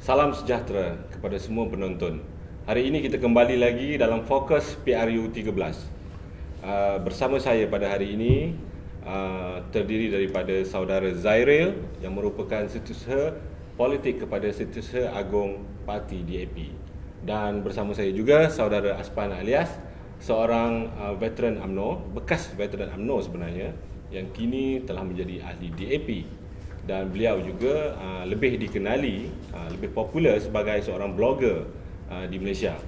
Salam sejahtera kepada semua penonton. Hari ini kita kembali lagi dalam Fokus PRU 13. Bersama saya pada hari ini terdiri daripada saudara Zairil yang merupakan Setiausaha Politik kepada Setiausaha Agong Parti DAP. Dan bersama saya juga saudara Aspan Alias, seorang veteran UMNO, bekas veteran UMNO sebenarnya, yang kini telah menjadi ahli DAP. Dan beliau juga lebih dikenali, lebih popular sebagai seorang blogger di Malaysia.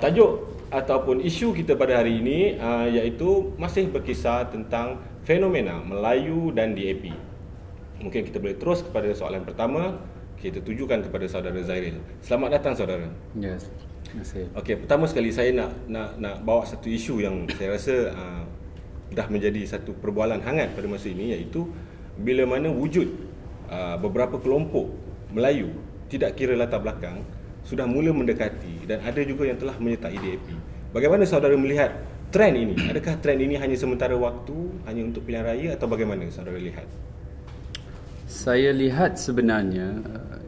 Tajuk ataupun isu kita pada hari ini iaitu masih berkisar tentang fenomena Melayu dan DAP. Mungkin kita boleh terus kepada soalan pertama. Kita tujukan kepada saudara Zairil. Selamat datang saudara. Yes, terima kasih. Okey, pertama sekali saya nak bawa satu isu yang saya rasa dah menjadi satu perbualan hangat pada masa ini, iaitu bila mana wujud beberapa kelompok Melayu tidak kira latar belakang sudah mula mendekati dan ada juga yang telah menyertai DAP. Bagaimana saudara melihat trend ini? Adakah trend ini hanya sementara waktu, hanya untuk pilihan raya, atau bagaimana saudara lihat? Saya lihat sebenarnya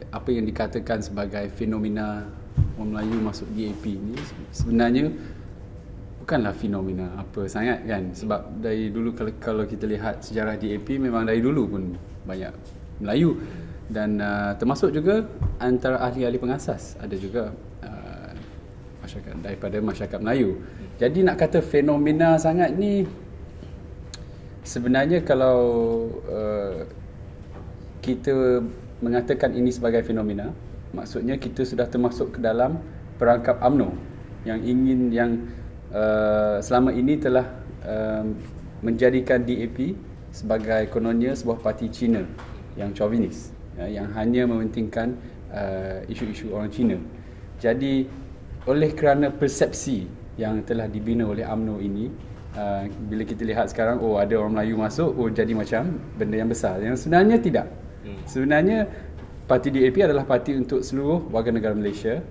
apa yang dikatakan sebagai fenomena orang Melayu masuk DAP ini sebenarnya bukanlah fenomena apa sangat kan, sebab dari dulu kalau kita lihat sejarah DAP memang dari dulu pun banyak Melayu dan termasuk juga antara ahli-ahli pengasas ada juga masyarakat Melayu. Jadi nak kata fenomena sangat ni sebenarnya kalau kita mengatakan ini sebagai fenomena, maksudnya kita sudah termasuk ke dalam perangkap UMNO yang selama ini telah menjadikan DAP sebagai kononnya sebuah parti Cina yang chauvinis, yang hanya mementingkan isu-isu orang Cina. Jadi oleh kerana persepsi yang telah dibina oleh UMNO ini, bila kita lihat sekarang, ada orang Melayu masuk, jadi macam benda yang besar, yang sebenarnya tidak. Sebenarnya parti DAP adalah parti untuk seluruh warga negara Malaysia,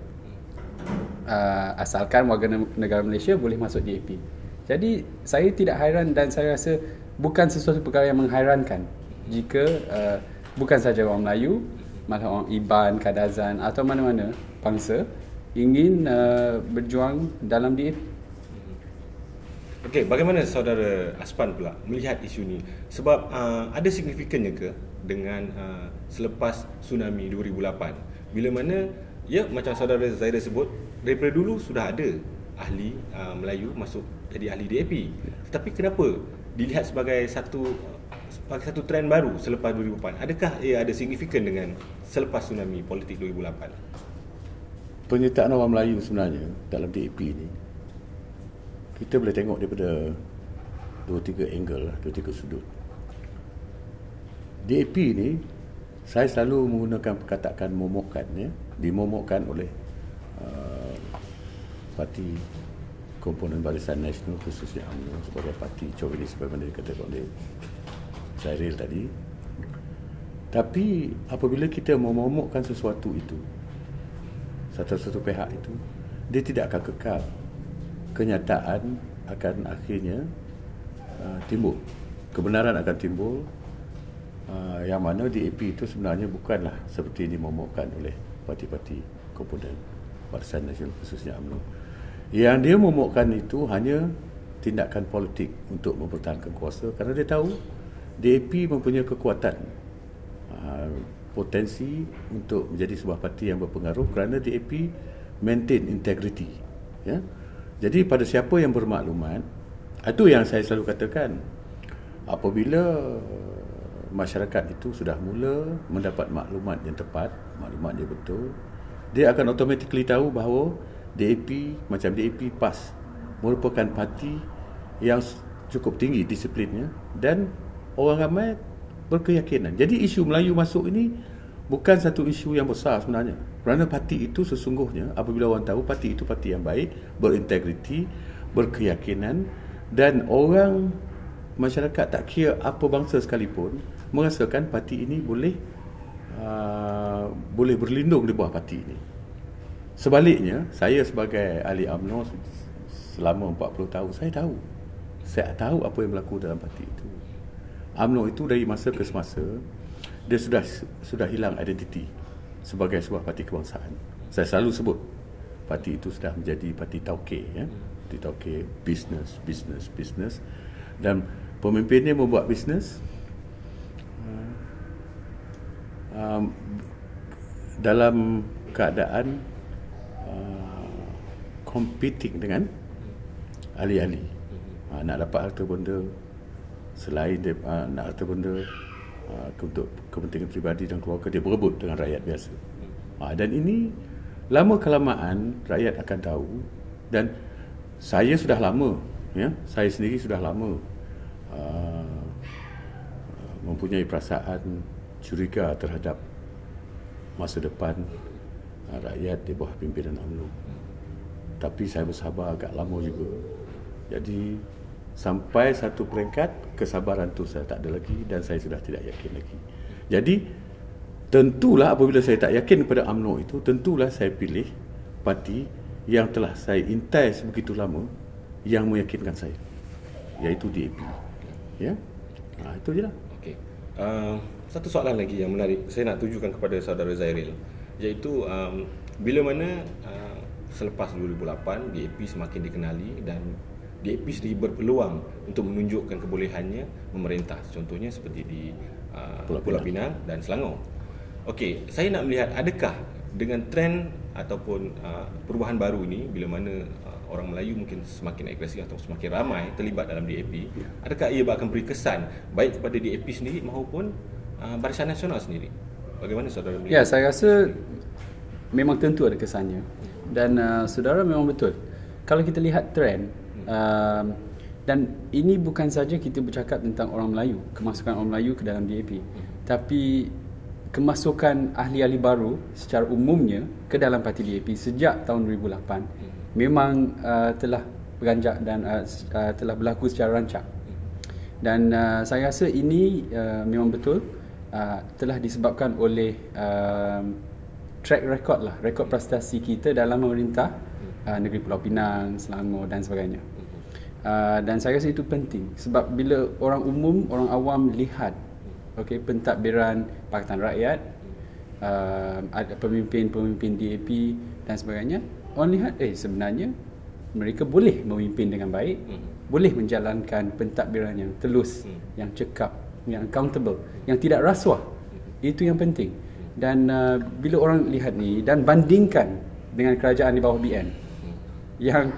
asalkan warga negara Malaysia boleh masuk DAP. Jadi saya tidak hairan dan saya rasa bukan sesuatu perkara yang menghairankan jika bukan saja orang Melayu, malah orang Iban, Kadazan atau mana-mana bangsa ingin berjuang dalam DAP. Okey, bagaimana saudara Aspan pula melihat isu ni? Sebab ada signifikannya ke dengan selepas tsunami 2008, bila mana macam saudara Zairil sebut, daripada dulu sudah ada ahli Melayu masuk jadi ahli DAP. Tetapi kenapa dilihat sebagai satu trend baru selepas 2008? Adakah ia ada signifikan dengan selepas tsunami politik 2008? Penyertaan orang Melayu sebenarnya dalam DAP ni kita boleh tengok daripada 2-3 angle, 2-3 sudut. DAP ni saya selalu menggunakan perkataan momokkan, dimomokkan oleh parti komponen Barisan Nasional, khususnya UMNO, sebagai parti chauvinis sebagaimana dikatakan oleh Zairil tadi. Tapi apabila kita memomokkan sesuatu itu, satu pihak itu, dia tidak akan kekal. Kenyataan akan akhirnya timbul, kebenaran akan timbul, yang mana DAP itu sebenarnya bukanlah seperti dimomokkan oleh parti-parti komponen Barisan Nasional, khususnya UMNO. Yang dia momokkan itu hanya tindakan politik untuk mempertahankan kuasa, kerana dia tahu DAP mempunyai kekuatan, potensi untuk menjadi sebuah parti yang berpengaruh, kerana DAP maintain integrity, ya. Jadi pada siapa yang bermaklumat, itu yang saya selalu katakan, apabila masyarakat itu sudah mula mendapat maklumat yang tepat, maklumat yang betul, dia akan automatically tahu bahawa DAP, macam DAP PAS, merupakan parti yang cukup tinggi disiplinnya dan orang ramai berkeyakinan. Jadi isu Melayu masuk ini bukan satu isu yang besar sebenarnya, kerana parti itu sesungguhnya, apabila orang tahu parti itu parti yang baik, berintegriti, berkeyakinan, dan orang masyarakat tak kira apa bangsa sekalipun merasakan parti ini boleh berlindung di bawah parti ini. Sebaliknya, saya sebagai ahli UMNO selama 40 tahun, saya tahu apa yang berlaku dalam parti itu. UMNO itu dari masa ke semasa dia sudah hilang identiti. sebagai sebuah parti kebangsaan. Saya selalu sebut parti itu sudah menjadi parti tauke, ya. Parti tauke, bisnes, dan pemimpinnya membuat bisnes dalam keadaan competing dengan ahli-ahli. Nak dapat harta benda, selain dia, nak harta benda untuk kepentingan peribadi dan keluarga, dia berebut dengan rakyat biasa. Dan ini lama kelamaan rakyat akan tahu, dan saya sudah lama, ya, saya sendiri sudah lama mempunyai perasaan curiga terhadap masa depan rakyat di bawah pimpinan UMNO. Tapi saya bersabar agak lama juga. Jadi sampai satu peringkat kesabaran tu saya tak ada lagi, dan saya sudah tidak yakin lagi. Jadi tentulah apabila saya tak yakin kepada UMNO itu, tentulah saya pilih parti yang telah saya intai sebegitu lama, yang meyakinkan saya, iaitu DAP. Ya, itu je lah. Okey. Satu soalan lagi yang menarik saya nak tujukan kepada saudara Zairil, iaitu bila mana selepas 2008 DAP semakin dikenali dan DAP sendiri berpeluang untuk menunjukkan kebolehannya memerintah, contohnya seperti di Pulau Pinang dan Selangor. Okey, saya nak melihat adakah dengan trend ataupun perubahan baru ini, bila mana orang Melayu mungkin semakin agresif atau semakin ramai terlibat dalam DAP, adakah ia akan beri kesan baik kepada DAP sendiri maupun Barisan Nasional sendiri? Bagaimana saudara melihat? Ya, saya rasa memang tentu ada kesannya, dan saudara memang betul. Kalau kita lihat trend, dan ini bukan saja kita bercakap tentang orang Melayu, kemasukan orang Melayu ke dalam DAP, tapi kemasukan ahli-ahli baru secara umumnya ke dalam parti DAP sejak tahun 2008 memang telah beranjak dan telah berlaku secara rancak. Dan saya rasa ini memang betul telah disebabkan oleh track record lah, rekod prestasi kita dalam memerintah negeri Pulau Pinang, Selangor dan sebagainya. Dan saya rasa itu penting, sebab bila orang umum, orang awam lihat pentadbiran Pakatan Rakyat, ada pemimpin-pemimpin DAP dan sebagainya, orang lihat sebenarnya mereka boleh memimpin dengan baik, boleh menjalankan pentadbiran yang telus, yang cekap, yang accountable, yang tidak rasuah. Itu yang penting. Dan bila orang lihat ni dan bandingkan dengan kerajaan di bawah BN yang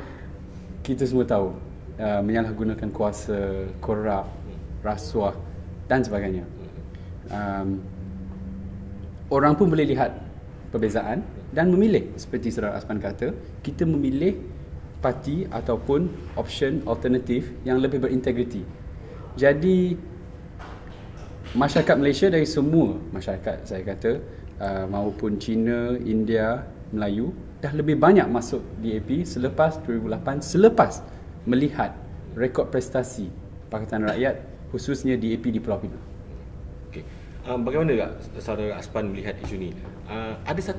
kita semua tahu menyalahgunakan kuasa, korup, rasuah dan sebagainya, orang pun boleh lihat perbezaan dan memilih. Seperti Saudara Asman kata, kita memilih parti ataupun option alternatif yang lebih berintegriti. Jadi masyarakat Malaysia, dari semua masyarakat saya kata, maupun Cina, India, Melayu, dah lebih banyak masuk DAP selepas 2008, selepas melihat rekod prestasi Pakatan Rakyat, khususnya DAP di Pulau Pinang. Okey. Bagaimana juga saudara Aspan melihat isu ni? Ada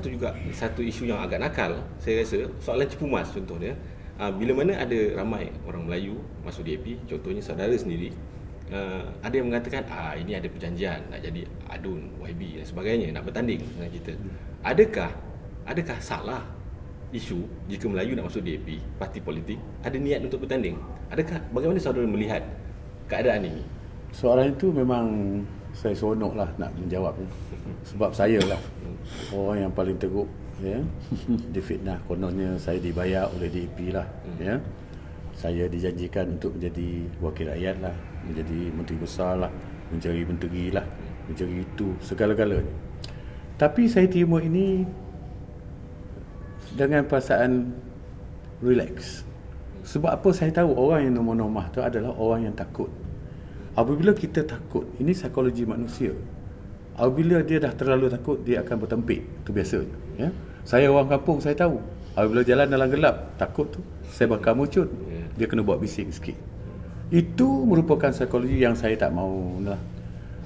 satu isu yang agak nakal, saya rasa, soalan cepu mas contohnya. Bila mana ada ramai orang Melayu masuk DAP, contohnya saudara sendiri, ada yang mengatakan ini ada perjanjian nak jadi adun YB dan sebagainya, nak bertanding dengan kita. Adakah salah isu jika Melayu nak masuk DAP, parti politik, ada niat untuk bertanding? Bagaimana saudara melihat keadaan ini? Soalan itu memang saya seronok lah nak menjawabnya. Sebab saya lah orang yang paling teruk, ya, difitnah. Kononnya saya dibayar oleh DAP lah, ya. Saya dijanjikan untuk menjadi wakil rakyat lah, menjadi menteri besar lah, mencari menteri lah, mencari itu, segala-galanya. Tapi saya terima ini dengan perasaan relax. Sebab apa? Saya tahu orang yang nomah-nomah tu adalah orang yang takut. Apabila kita takut, ini psikologi manusia. Apabila dia dah terlalu takut, dia akan bertempik. Itu biasanya, ya. Saya orang kampung, saya tahu. Apabila jalan dalam gelap, takut tu, saya bakal mucut. Dia kena buat bising sikit. Itu merupakan psikologi yang saya tak mau lah.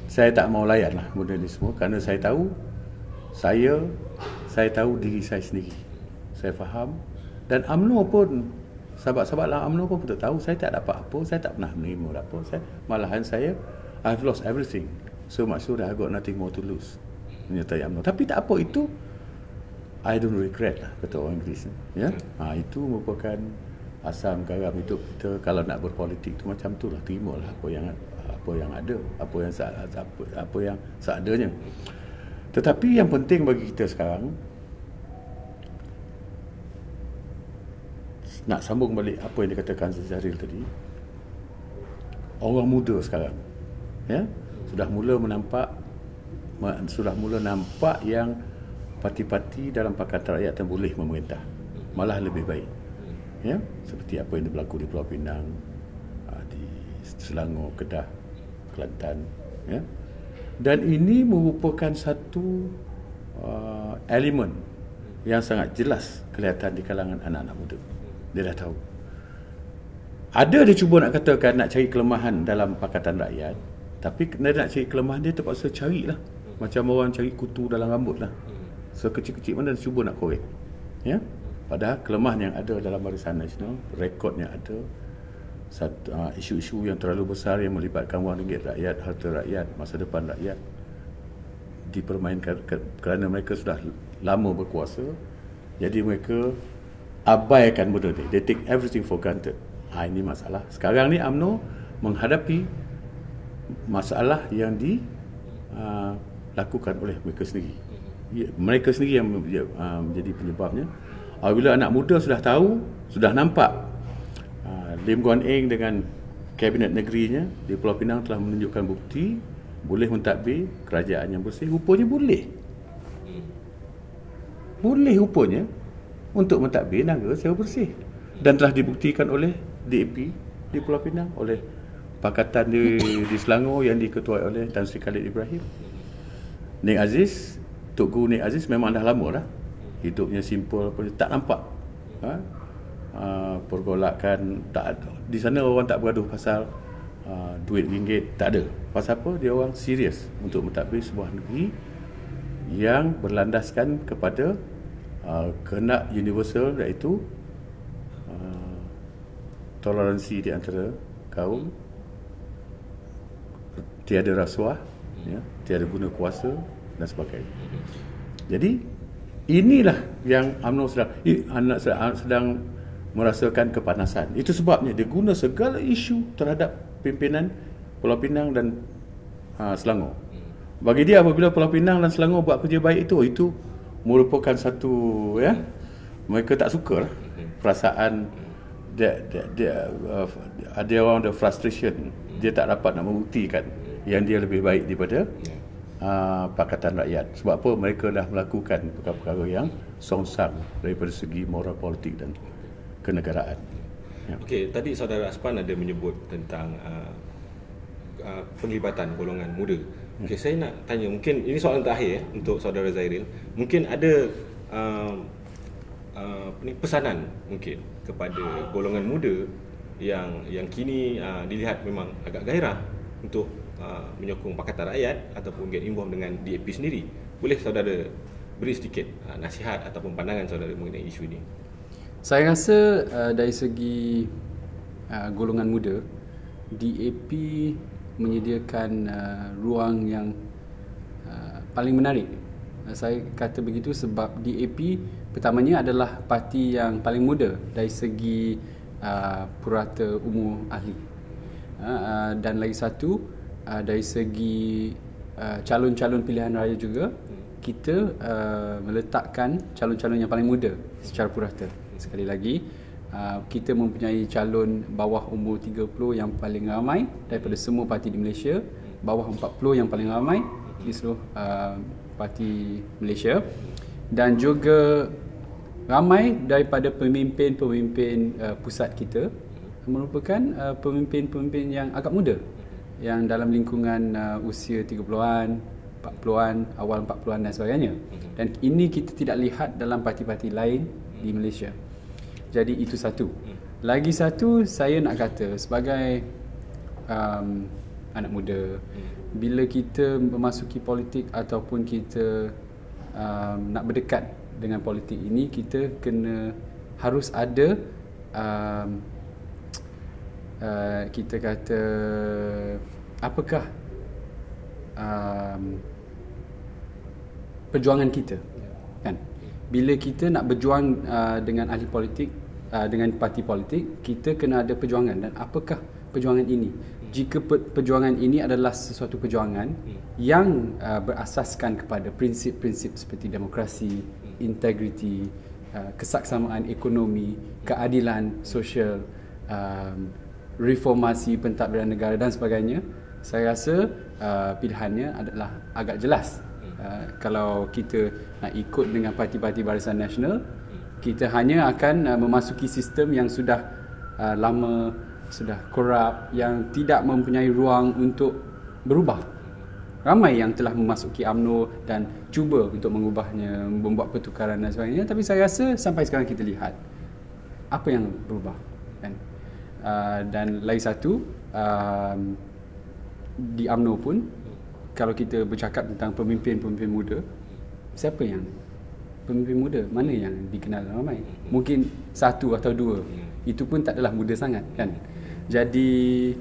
Saya tak mau layan lah benda ni semua, kerana saya tahu diri saya sendiri. Saya faham. Dan UMNO pun, sahabat-sahabat lah UMNO pun betul tahu saya tak dapat apa, saya tak pernah menerima apa. Malahan I've lost everything. So much so that I've got nothing more to lose, menyertai UMNO. Tapi tak apa, itu I don't regret lah, kata orang Inggeris. Ya, itu merupakan asam garam hidup kita. Kalau nak berpolitik tu macam tu lah, terimalah apa yang ada, apa yang seadanya. Tetapi yang penting bagi kita sekarang, nak sambung balik apa yang dikatakan Zahiril tadi, orang muda sekarang, ya, sudah mula nampak yang parti-parti dalam Pakatan Rakyat yang boleh memerintah, malah lebih baik, ya, seperti apa yang berlaku di Pulau Pinang, di Selangor, Kedah, Kelantan, ya. Dan ini merupakan satu elemen yang sangat jelas kelihatan di kalangan anak-anak muda. Dia dah tahu. Ada dia cuba nak katakan nak cari kelemahan dalam Pakatan Rakyat, tapi dia nak cari kelemahan dia terpaksa carilah. Macam orang cari kutu dalam rambut lah. Sekecil-kecil mana dia cuba nak korek. Ya? Padahal kelemahan yang ada dalam Barisan Nasional, rekod yang ada, isu-isu yang terlalu besar yang melibatkan wang ringgit rakyat, harta rakyat, masa depan rakyat dipermainkan kerana mereka sudah lama berkuasa. Jadi mereka abaikan benda ni. They take everything for granted. Ini masalah. Sekarang ni UMNO menghadapi masalah yang dilakukan oleh mereka sendiri. Mereka sendiri yang menjadi penyebabnya. Apabila anak muda sudah tahu, sudah nampak Lim Guan Eng dengan Kabinet Negerinya di Pulau Pinang telah menunjukkan bukti boleh mentadbir kerajaan yang bersih. Rupanya boleh. Boleh rupanya untuk mentadbir negara secara bersih. Dan telah dibuktikan oleh DAP di Pulau Pinang, oleh Pakatan di Selangor yang diketuai oleh Tan Sri Khalid Ibrahim. Nik Aziz, Tok Guru Nik Aziz memang dah lama dah. Hidupnya simple, tak nampak pergolakan, tak ada. Di sana orang tak bergaduh pasal duit ringgit, tak ada. Pasal apa? Dia orang serius untuk mentadbir sebuah negeri yang berlandaskan kepada kehendak universal, iaitu toleransi di antara kaum, tiada rasuah, ya, tiada guna kuasa dan sebagainya. Jadi inilah yang UMNO sedang merasakan kepanasan. Itu sebabnya dia guna segala isu terhadap pimpinan Pulau Pinang dan Selangor. Bagi dia, apabila Pulau Pinang dan Selangor buat kerja baik itu merupakan satu, ya, mereka tak suka lah. Perasaan ada orang ada frustration. Dia tak dapat nak membuktikan yang dia lebih baik daripada Pakatan Rakyat. Sebab apa? Mereka dah melakukan perkara-perkara yang songsang daripada segi moral politik dan kenegaraan. Ya. Okey, tadi saudara Aspan ada menyebut tentang penglibatan golongan muda. Okey, saya nak tanya, mungkin ini soalan terakhir untuk saudara Zahiril. Mungkin ada pesanan mungkin kepada golongan muda yang kini dilihat memang agak gairah untuk menyokong Pakatan Rakyat ataupun get involved dengan DAP sendiri. Boleh saudara beri sedikit nasihat ataupun pandangan saudara mengenai isu ini? Saya rasa dari segi golongan muda, DAP menyediakan ruang yang paling menarik. Saya kata begitu sebab DAP pertamanya adalah parti yang paling muda dari segi purata umur ahli, dan lagi satu dari segi calon-calon pilihan raya juga, kita meletakkan calon-calon yang paling muda secara purata. Sekali lagi, kita mempunyai calon bawah umur 30 yang paling ramai daripada semua parti di Malaysia, bawah 40 yang paling ramai di seluruh parti Malaysia, dan juga ramai daripada pemimpin-pemimpin pusat kita merupakan pemimpin-pemimpin yang agak muda, yang dalam lingkungan usia 30-an, 40-an, awal 40-an dan sebagainya. Dan ini kita tidak lihat dalam parti-parti lain di Malaysia. Jadi itu satu. Lagi satu, saya nak kata sebagai anak muda, bila kita memasuki politik ataupun kita nak berdekat dengan politik ini, kita harus ada kita kata apakah perjuangan kita, kan? bila kita nak berjuang dengan ahli politik, dengan parti politik, kita kena ada perjuangan. Dan apakah perjuangan ini? Jika perjuangan ini adalah sesuatu perjuangan yang berasaskan kepada prinsip-prinsip seperti demokrasi, integriti, kesaksamaan ekonomi, keadilan sosial, reformasi pentadbiran negara dan sebagainya, saya rasa pilihannya adalah agak jelas. Kalau kita nak ikut dengan parti-parti Barisan Nasional, kita hanya akan memasuki sistem yang sudah lama, sudah korup, yang tidak mempunyai ruang untuk berubah. Ramai yang telah memasuki UMNO dan cuba untuk mengubahnya, membuat pertukaran dan sebagainya, tapi saya rasa sampai sekarang kita lihat apa yang berubah, kan? Dan lagi satu, di UMNO pun, kalau kita bercakap tentang pemimpin-pemimpin muda, siapa yang pemimpin muda? Mana yang dikenal ramai? Mungkin satu atau dua. Itu pun tak adalah muda sangat, kan? Jadi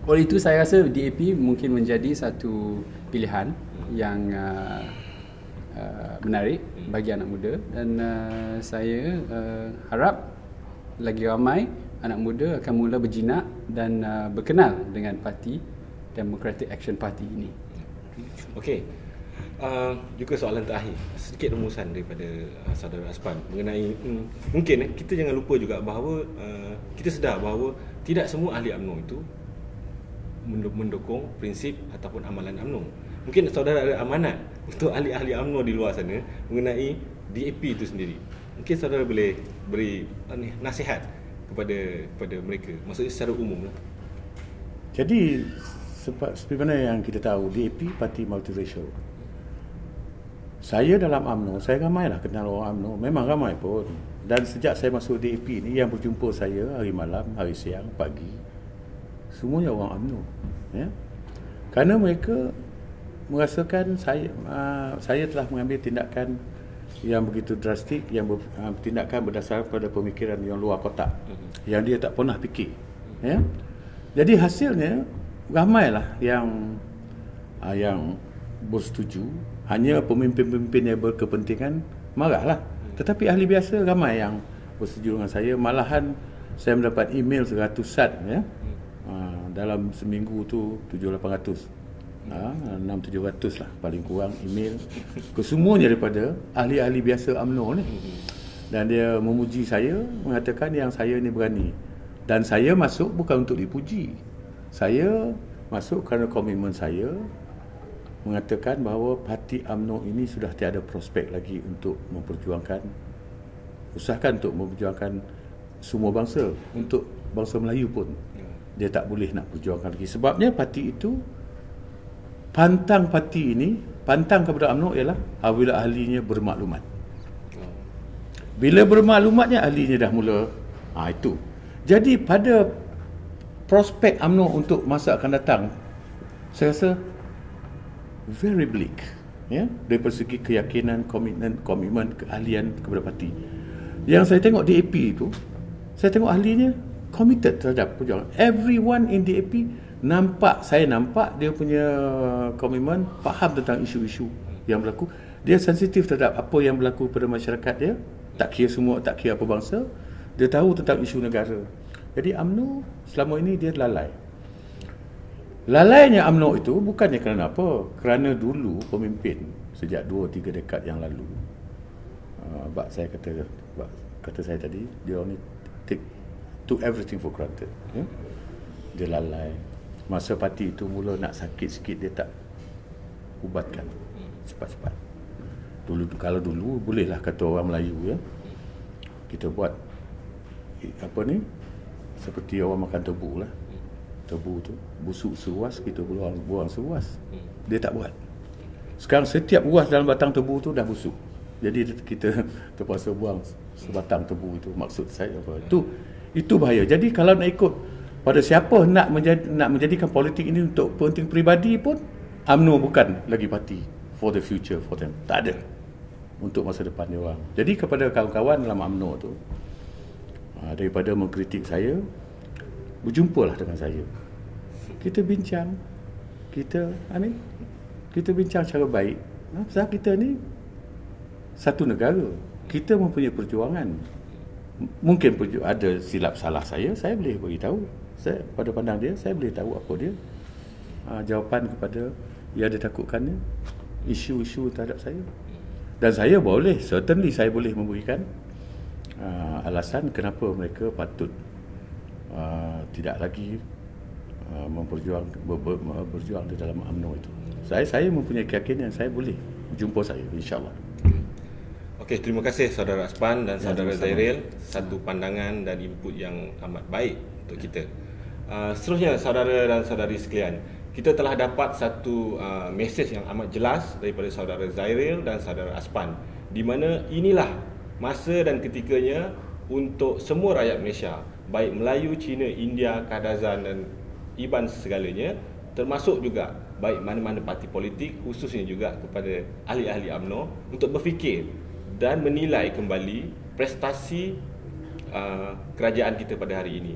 oleh itu saya rasa DAP mungkin menjadi satu pilihan yang menarik bagi anak muda, dan saya harap lagi ramai anak muda akan mula berjinak dan berkenal dengan parti Democratic Action Party ini. Okey. Juga soalan terakhir, sedikit rumusan daripada saudara Azpan mengenai mungkin kita jangan lupa juga bahawa kita sedar bahawa tidak semua ahli UMNO itu mendukung prinsip ataupun amalan UMNO. Mungkin saudara ada amanat untuk ahli-ahli UMNO di luar sana mengenai DAP itu sendiri. Mungkin saudara boleh beri nasihat kepada mereka, maksudnya secara umum lah. Jadi seperti mana yang kita tahu, DAP parti multiracial. Saya dalam UMNO, saya ramailah kenal orang UMNO, memang ramai pun. Dan sejak saya masuk DAP ni, yang berjumpa saya hari malam, hari siang, pagi, semuanya orang UMNO, ya. Kerana mereka merasakan saya telah mengambil tindakan yang begitu drastik, yang tindakan berdasarkan pada pemikiran yang luar kotak, yang dia tak pernah fikir, ya. Jadi hasilnya ramailah yang bersetuju. Hanya pemimpin-pemimpin yang berkepentingan marahlah. Tetapi ahli biasa ramai yang bersetuju dengan saya. Malahan saya mendapat email seratusan, ya. Dalam seminggu tu 700-800, 600-700 lah paling kurang email kesemuanya daripada ahli-ahli biasa UMNO ni. Dan dia memuji saya, mengatakan yang saya ni berani. Dan saya masuk bukan untuk dipuji. Saya masuk kerana komitmen saya mengatakan bahawa parti UMNO ini sudah tiada prospek lagi untuk memperjuangkan, usahakan untuk memperjuangkan semua bangsa. Untuk bangsa Melayu pun dia tak boleh nak perjuangkan lagi. Sebabnya parti itu, pantang parti ini, pantang kepada UMNO ialah apabila ahlinya bermaklumat. Bila bermaklumatnya ahlinya dah mula, itu. Jadi pada prospek UMNO untuk masa akan datang, saya rasa very bleak, ya, dari segi keyakinan, komitmen, keahlian kepada parti. Yang saya tengok DAP itu, saya tengok ahlinya committed terhadap perjuangan. Everyone in DAP saya nampak dia punya komitmen, faham tentang isu-isu yang berlaku. Dia sensitif terhadap apa yang berlaku pada masyarakat dia, tak kira apa bangsa, dia tahu tentang isu negara. Jadi UMNO selama ini dia lalai. Lalainya UMNO itu bukannya kerana apa? Kerana dulu pemimpin sejak 2-3 dekad yang lalu, saya kata saya tadi, dia ni took everything for granted, ya? Dia lalai. Masa parti itu mula nak sakit sikit, dia tak ubatkan cepat-cepat. Kalau dulu bolehlah kata orang Melayu, ya, kita buat seperti orang makan tebu lah. Tebu tu busuk seruas, kita buang seruas. Dia tak buat. Sekarang setiap ruas dalam batang tebu tu dah busuk, jadi kita terpaksa buang sebatang tebu itu. Maksud saya apa? Itu bahaya. Jadi kalau nak ikut pada siapa nak menjadikan politik ini untuk kepentingan peribadi pun, UMNO bukan lagi parti for the future for them. Tak ada untuk masa depan dia orang. Jadi kepada kawan-kawan dalam UMNO tu, daripada mengkritik saya, berjumpalah dengan saya. Kita bincang. Kita bincang secara baik. Pasal kita ni satu negara. Kita mempunyai perjuangan. Mungkin ada silap salah saya boleh beritahu. Saya pada pandang dia, saya boleh tahu apa dia jawapan kepada yang dia takutkannya, isu-isu terhadap saya. Dan saya boleh, certainly saya boleh memberikan alasan kenapa mereka patut tidak lagi berjuang di dalam UMNO itu. Saya mempunyai keyakinan saya boleh jumpa saya, insyaAllah. Okey, terima kasih Saudara Aspan dan Saudara Zairil. Satu pandangan dan input yang amat baik untuk kita. Seterusnya saudara dan saudari sekalian, kita telah dapat satu mesej yang amat jelas daripada Saudara Zairil dan Saudara Aspan, di mana inilah masa dan ketikanya untuk semua rakyat Malaysia, baik Melayu, Cina, India, Kadazan dan Iban segalanya, termasuk juga baik mana-mana parti politik, khususnya juga kepada ahli-ahli UMNO, untuk berfikir dan menilai kembali prestasi kerajaan kita pada hari ini.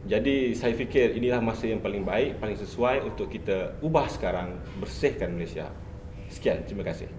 Jadi saya fikir inilah masa yang paling baik, paling sesuai untuk kita ubah sekarang, bersihkan Malaysia. Sekian, terima kasih.